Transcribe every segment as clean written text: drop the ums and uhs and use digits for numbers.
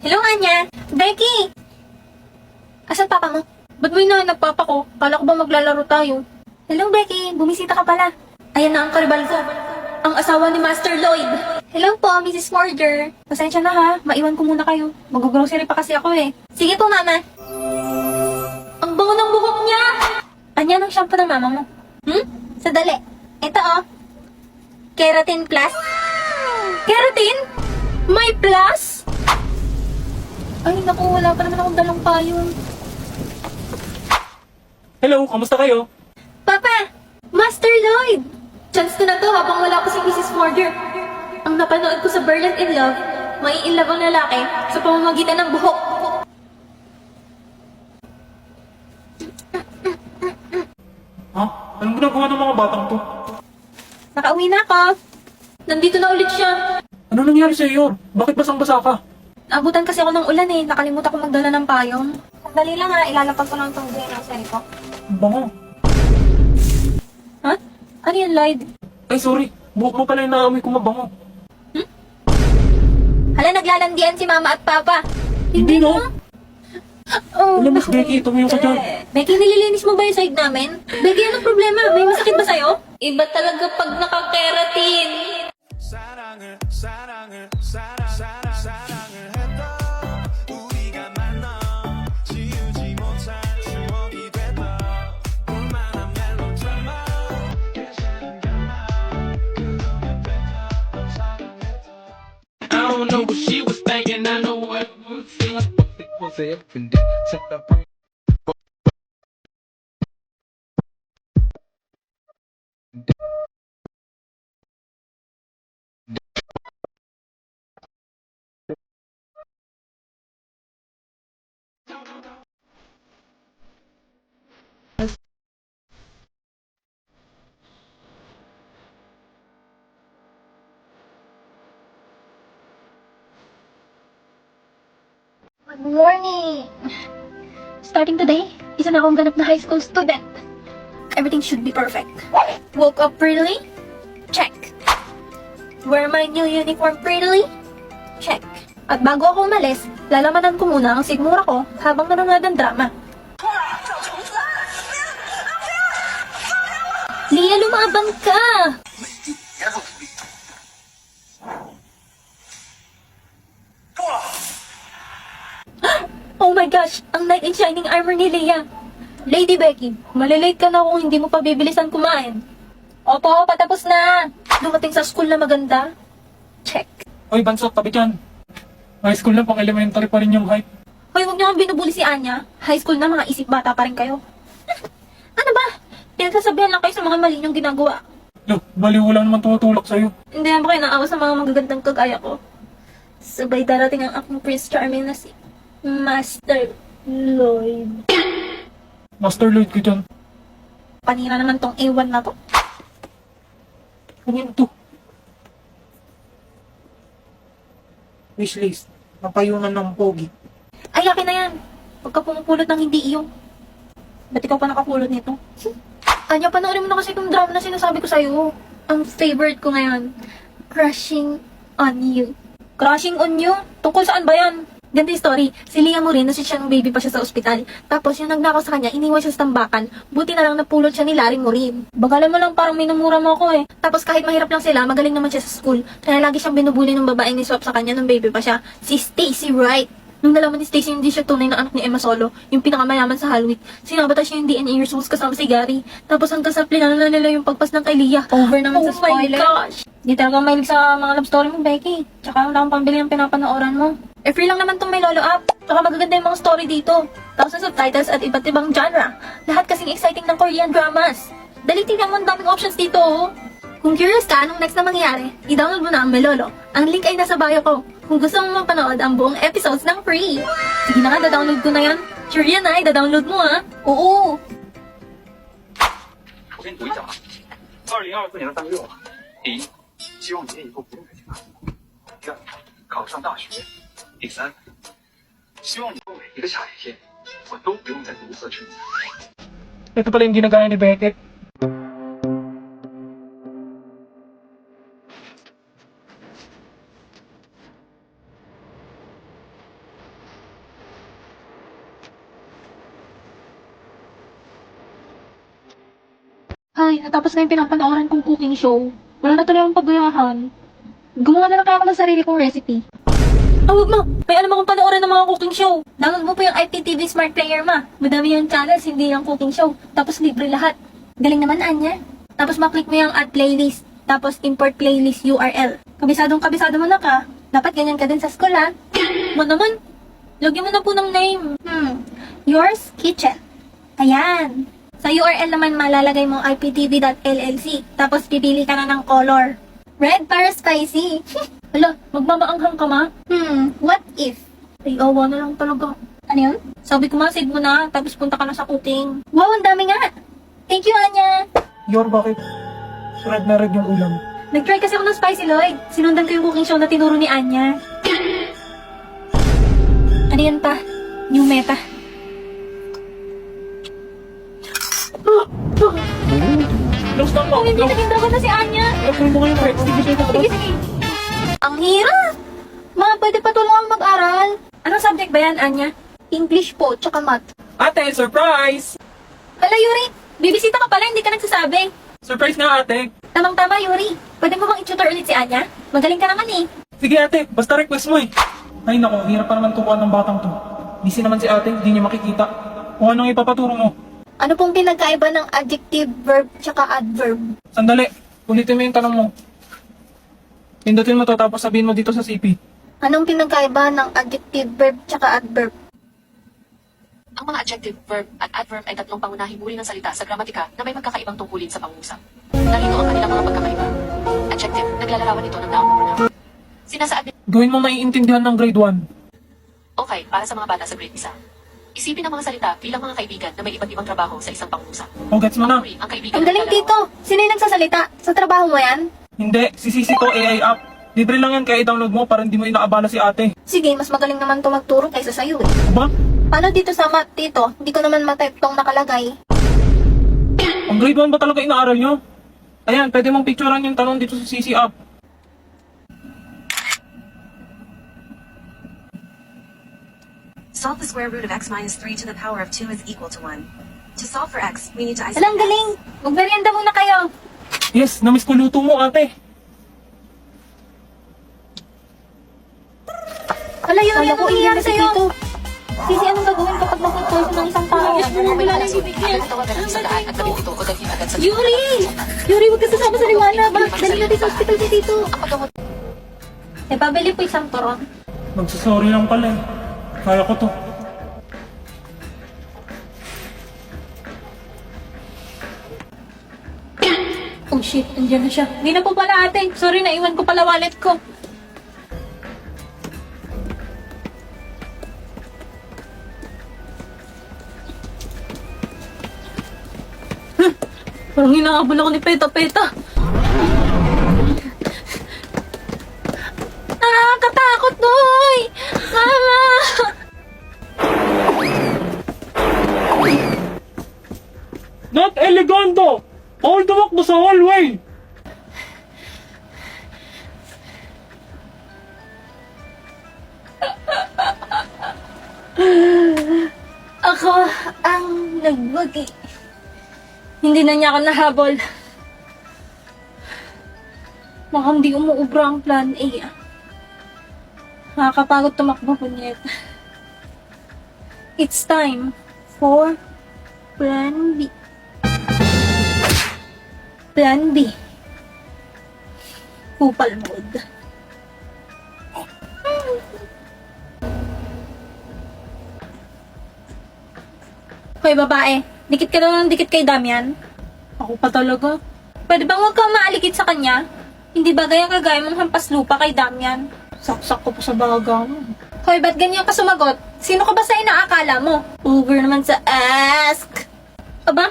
Hello, Anya! Becky! Asan papa mo? Ba't mo hinahanap papa ko? Kala ko ba maglalaro tayo? Hello, Becky! Bumisita ka pala. Ayan na ang karibal ko. Ang asawa ni Master Lloyd. Hello po, Mrs. Morger. Pasensya na ha. Maiwan ko muna kayo. Mag-grocery pa kasi ako eh. Sige po, mama. Ang bango ng buhok niya! Anya ng shampoo ng mama mo? Sadali. Ito oh. Keratin Plus. Keratin? May plus? Ay, naku, wala pa naman akong dalang payong. Hello, kamusta kayo? Papa! Master Lloyd! Chance ko na to habang wala pa si Mrs. Morger. Ang napanood ko sa Berlin in Love, mai-inlove ang lalaki sa pamamagitan ng buhok. Ha? Anong ginagawa ng mga batang to? Nakauwi na ako. Nandito na ulit siya. Ano nangyari sa iyo? Bakit basang-basa ka? Abutan kasi ako ng ulan eh. Nakalimutan ko magdala ng payong. Sandali lang ha, ilalapag ko lang itong grocery ko. Ang bango. Ha? Ano yan, Lloyd? Ay, sorry. Buhok mo pala yung naamoy ko mabango. Hala, naglalandian si mama at papa. Hindi no? Oh, Alam mo, naku. Becky, tumayo ka dyan. Becky, nililinis mo ba yung side namin? Becky, anong problema? May masakit ba sa'yo? Iba talaga pag nakakeratin. 사랑을 사랑을 사랑을 했다 우리가 만나 지우지 못할 추억이 됐다 볼만한 멜로드라마 I don't know what she was thinking, I know what was it and set up. Good morning! Starting today, isa na akong ganap na high school student. Everything should be perfect. Woke up prettily? Check. Wear my new uniform prettily? Check. At bago ako umalis, lalamanan ko muna ang sigmura ko habang nanonood ng drama. Lia, lumabang ka! Oh my gosh! Ang knight in shining armor ni Leia! Lady Becky, malilate ka na kung hindi mo pa bibilisan kumain. Opo, patapos na! Dumating sa school na maganda? Check. Oy, Bansot, tabi dyan. High school na, pang elementary pa rin yung height. Hoy, huwag niyo kang binubuli si Anya. High school na, mga isip bata pa rin kayo. Ano ba? Pinagsasabihan lang kayo sa mga mali niyong ginagawa. Lo, baliw lang naman tumutulak sa'yo. Hindi na ba kayo naawa sa mga magagandang kagaya ko? Sabay darating ang aking Prince Charming na si Master Lloyd. Master Lloyd ka dyan. Panira naman tong A1 na to. Ano yun to? Wishlist. Napayunan ng pogi. Ay, akin na yan. Pagka pumupulot ng hindi iyo. Ba't ikaw pa nakapulot nito? Anya, panoorin mo na kasi itong drama na sinasabi ko sa'yo. Ang favorite ko ngayon. Crushing on You. Crushing on You? Tungkol saan ba yan? Ganda yung story. Si Leah Moreno, si siya nung baby pa siya sa ospital. Tapos yung nagnakaw sa kanya, iniwan siya sa tambakan. Buti na lang napulot siya ni Larry Morin. Bagalan mo lang, parang minumura mo ako eh. Tapos kahit mahirap lang sila, magaling naman siya sa school. Kaya lagi siyang binubuli ng babaeng ni swap sa kanya nung baby pa siya. Si Stacy Wright. Nung nalaman ni Stacy hindi siya tunay na anak ni Emma Solo, yung pinakamayaman sa Halloween, sinabata siya yung DNA results kasama si Gary. Tapos hanggang sa plano na nila yung pagpas ng kay Leah. Over naman sa spoiler. Oh my gosh! Di talaga mahilig sa mga love story mo, Becky. Tsaka wala akong pambili ng pinapanooran mo. Eh, free lang naman tong may lolo app. Tsaka magaganda yung mga story dito. Thousands of titles at iba't ibang genre. Lahat kasing exciting ng Korean dramas. Dali tingnan mo, ang daming options dito, oh. Kung curious ka anong next na mangyayari, i-download mo na ang Melolo. Ang link ay nasa bio ko. Kung gusto mo mapanood ang buong episodes ng free. Sige na nga, da-download ko na yan. Sure yan ay, da-download mo ha. Oo. 我先读一下啊。2024年的3月6号，第一，希望你念以后不用再去哪里；第二，考上大学；第三，希望你每一个下雨天，我都不用再独自去。 Ito pala yung ginagaya ni Beckett. natapos na yung pinapanooran kong cooking show. Wala na tuloy akong pagayahan. Gumawa na lang kaya ako ng sarili kong recipe. Huwag mo! May alam akong panoorin ng mga cooking show. Download mo po yung IPTV Smart Player, ma. Madami yung channels, hindi yung cooking show. Tapos libre lahat. Galing naman, Anya. Tapos maklik mo yung add playlist. Tapos import playlist URL. Kabisado mo na ka. Dapat ganyan ka din sa school, ha? Mo naman. Lagyan mo na po ng name. Yours Kitchen. Ayan. Sa URL naman malalagay mo iptv.llc. Tapos pipili ka na ng color. Red para spicy. Hala, magmamaanghang ka, ma? What if? Ay, awa na lang talaga. Ano yun? Sabi ko ma, save mo na. Tapos punta ka na sa cooking. Wow, ang dami nga. Thank you, Anya. Yor, bakit? Red na red yung ulam. Nag-try kasi ako ng Spicy Lloyd. Sinundan ko yung cooking show na tinuro ni Anya. Ano yan pa? New meta. Lost lang Kung hindi naging dragon na si Anya. Lagyan mo ngayon, Rex. Sige, sige, Sige, sige. Ang hirap! Ma, pwede pa tulungan mag-aral. Anong subject ba yan, Anya? English po, tsaka math. Ate, surprise! Hala, Yuri! Bibisita ka pala, hindi ka nagsasabi. Surprise nga, ate. Tamang-tama, Yuri. Pwede mo bang i-tutor ulit si Anya? Magaling ka naman eh. Sige, ate. Basta request mo eh. Ay, nako. Hirap pa naman tukuan ng batang to. Busy naman si ate. Hindi niya makikita. Kung anong ipapaturo mo. Ano pong pinagkaiba ng adjective, verb, tsaka adverb? Sandali. Ulitin mo yung tanong mo. Pindutin mo to tapos sabihin mo dito sa CP. Anong pinagkaiba ng adjective, verb, tsaka adverb? Ang mga adjective, verb, at adverb ay tatlong pangunahing uri ng salita sa gramatika na may magkakaibang tungkulin sa pangungusap. Narito ang kanilang mga pagkakaiba. Adjective, naglalarawan ito ng noun o pronoun. Sinasaad nito, Gawin mo maiintindihan ng grade 1. okay, para sa mga bata sa grade 1. Isipin ang mga salita bilang mga kaibigan na may iba't ibang trabaho sa isang pangungusap. O, gets mo na? Ang kaibigan Ang galing, Tito. Sino yung nagsasalita? Sa trabaho mo yan? Hindi. Si Sisi to AI app. Libre lang yan kaya i-download mo para hindi mo inaabala si ate. Sige, mas magaling naman to magturo kaysa sa'yo eh. Aba? Paano dito sa math, Tito? Hindi ko naman ma-type tong nakalagay. Ang grade 1 ba talaga inaaral nyo? Ayan, pwede mong picturean yung tanong dito sa Sisi app. Solve the square root of x minus 3 to the power of 2 is equal to 1. To solve for x, we need to isolate Alang galing! Magmerienda muna kayo. Yes, namiss ko luto mo ate. Ala, yun, ano nangyayari sa'yo? Sisi, anong gagawin kapag na-food poison ng isang tao? Wala na sibig yan. Tawagan ng isandaan at 12 o dalhin agad sa Yuri! Yuri, huwag ka sasama sa liwanag. Dali natin sa hospital si Tito. Ang paggamot Eh, pabili po isang turon. Magsasorry lang pala eh. Kaya ko to. Oh shit, andyan na siya. Hindi na po pala ate. Sorry, naiwan ko pala wallet ko. Parang hinahabol ako ni Peta Peta. Nakakatakot, Doy! Mama! Not elegando! All the walk mo sa hallway! Ako ang nagwagi. Hindi na niya ako nahabol. Baka hindi umuubra ang plan A. Nakakapagod tumakbo po niya. It's time for Plan B. Plan B. Kupal mode. Hoy babae, dikit ka na ng dikit kay Damian. Ako pa talaga. Pwede bang huwag kang maalikit sa kanya? Hindi ba gaya kagaya mong hampas lupa kay Damian? Saksak ko pa sa baga mo. Hoy, ba't ganyan ka sumagot? Sino ka ba sa inaakala mo? Over naman sa ask. Aba?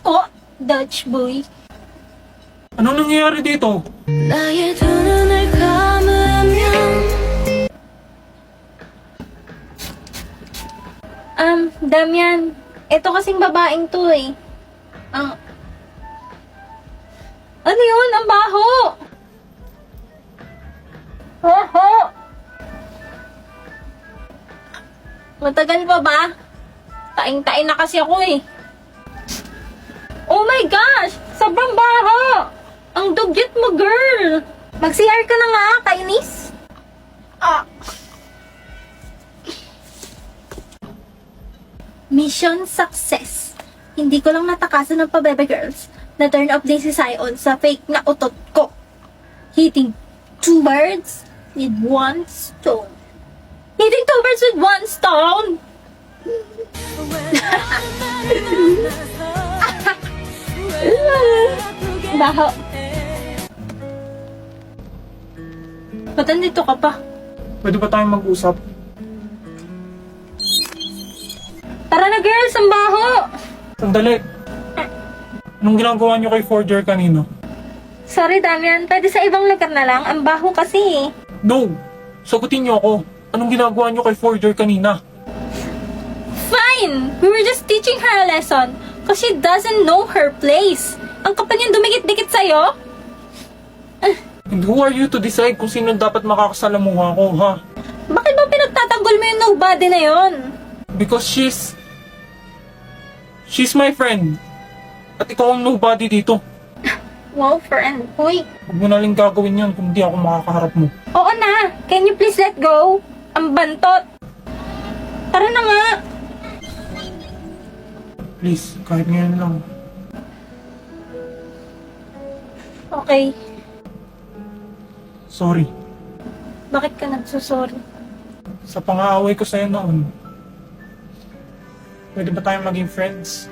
Oh, Dutch boy. Anong nangyayari dito? 나의 두 눈을 감으면 Damian, ito kasing babaeng to eh. Ano yun? Ang baho! Hoho! Matagal pa ba? Taing-tain na kasi ako eh. Oh my gosh! Sobrang baho! Ang dugyot mo, girl! Mag-CR ka na nga, kainis! Ah. Mission success. Hindi ko lang natakasan ng pabebe girls na turn off din si Sion sa fake na utot ko. Hitting 2 birds with 1 stone. Hitting 2 birds with 1 stone? Baho. Ba't nandito ka pa? Pwede ba tayong mag-usap? Tara na girls, ang baho! Sandali. Anong ginagawa niyo kay Forger kanino? Sorry Damian, pwede sa ibang lugar na lang, ang baho kasi. No! Sagutin niyo ako. Anong ginagawa niyo kay Forger kanina? Fine! We were just teaching her a lesson because she doesn't know her place. Ang kapal niyang dumikit-dikit sa'yo? And who are you to decide kung sino dapat makakasalamuha ko, ha? Bakit ba pinagtatanggol mo yung nobody na yon? Because she's my friend. At ikaw ang nobody dito. Wow, friend. Uy. Huwag mo na lang gagawin yun kung di ako makakaharap mo. Oo na. Can you please let go? Ang bantot. Tara na nga. Please, kahit ngayon lang. Okay. Sorry. Bakit ka nagsusorry? Sa pang-aaway ko sa'yo noon. Pwede ba tayong maging friends?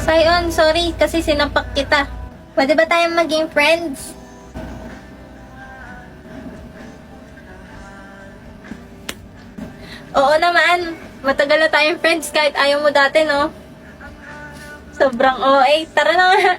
Sion, sorry kasi sinapak kita. Pwede ba tayong maging friends? Oo naman. Matagal na tayong friends kahit ayaw mo dati, no? Sobrang OA. Tara na nga.